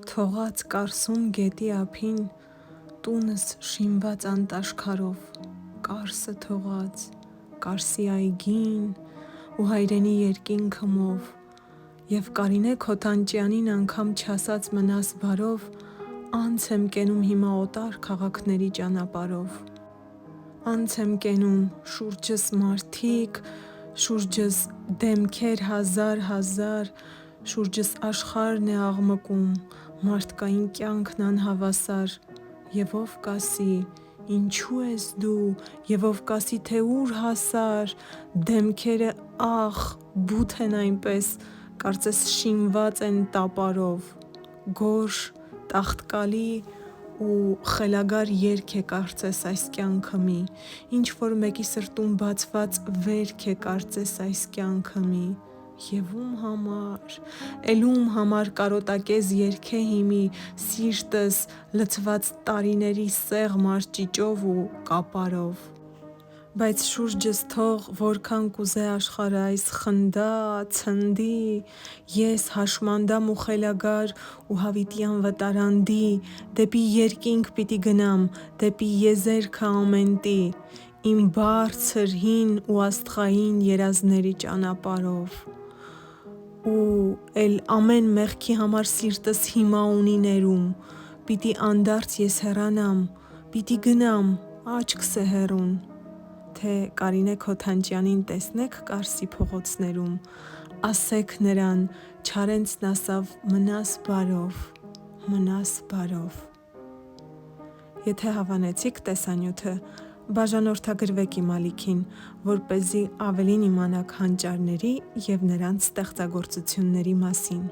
Թողած կարսում գետի ափին, տունս շինված անտաշքարով, Կարսը թողած, Կարսի այգին ու հայրենի երկինքը մով, և Կարինե Քոթանջյանին անգամ չասած մնաս բարով, անց եմ կենում հիմա օտար քաղաքների ճանապարհով: Անց եմ կենում, շուրջս մարդիկ, շուրջս դեմքեր հազար, շուրջս աշխարհն է աղմկում, մարդկային կյանքն անհավասար, և ով կասի՝ ինչու ես դու, և ով կասի, թե ուր հասար, դեմքերը ախ, բութ են այնպես, կարծես շինված են տապարով, գորշ, տաղտկալի ու խելագար երգ է կարծես այս կյանքը մի, ինչ-որ մեկի սրտում բացված վերք է կարծես այս կյանքը մի, և ում համար, էլ ում համար կարոտակեզ երգե հիմի սիրտս լցված տարիների սեղմ արճիճով ու կապարով: Բայց շուրջս թող որքան կուզե աշխարհը այս խնդա, ցնդի, ես հաշմանդամ ու խելագար ու հավիտյան վտարանդի, դեպի երկինք պիտի գնամ, դեպի եզերքը ամենտի, իմ բարձր, հին ու աստղային երազների ճանապարհով: Ու էլ ամեն մեղքի համար սիրտս հիմա ունի ներում, պիտի անդարձ ես հեռանամ, պիտի գնամ, աչքս է հեռուն: Թե Կարինե Քոթանջյանին տեսնե՞ք Կարսի փողոցներում, ասեք նրան՝ Չարենցն ասավ մնաս բարով, մնաս բարով: Եթե հավանեցիք տեսանյութը, բաժանորդագրվեք իմ ալիքին, որպեսզի ավելին իմանաք հանճարների և նրանց ստեղծագործությունների մասին: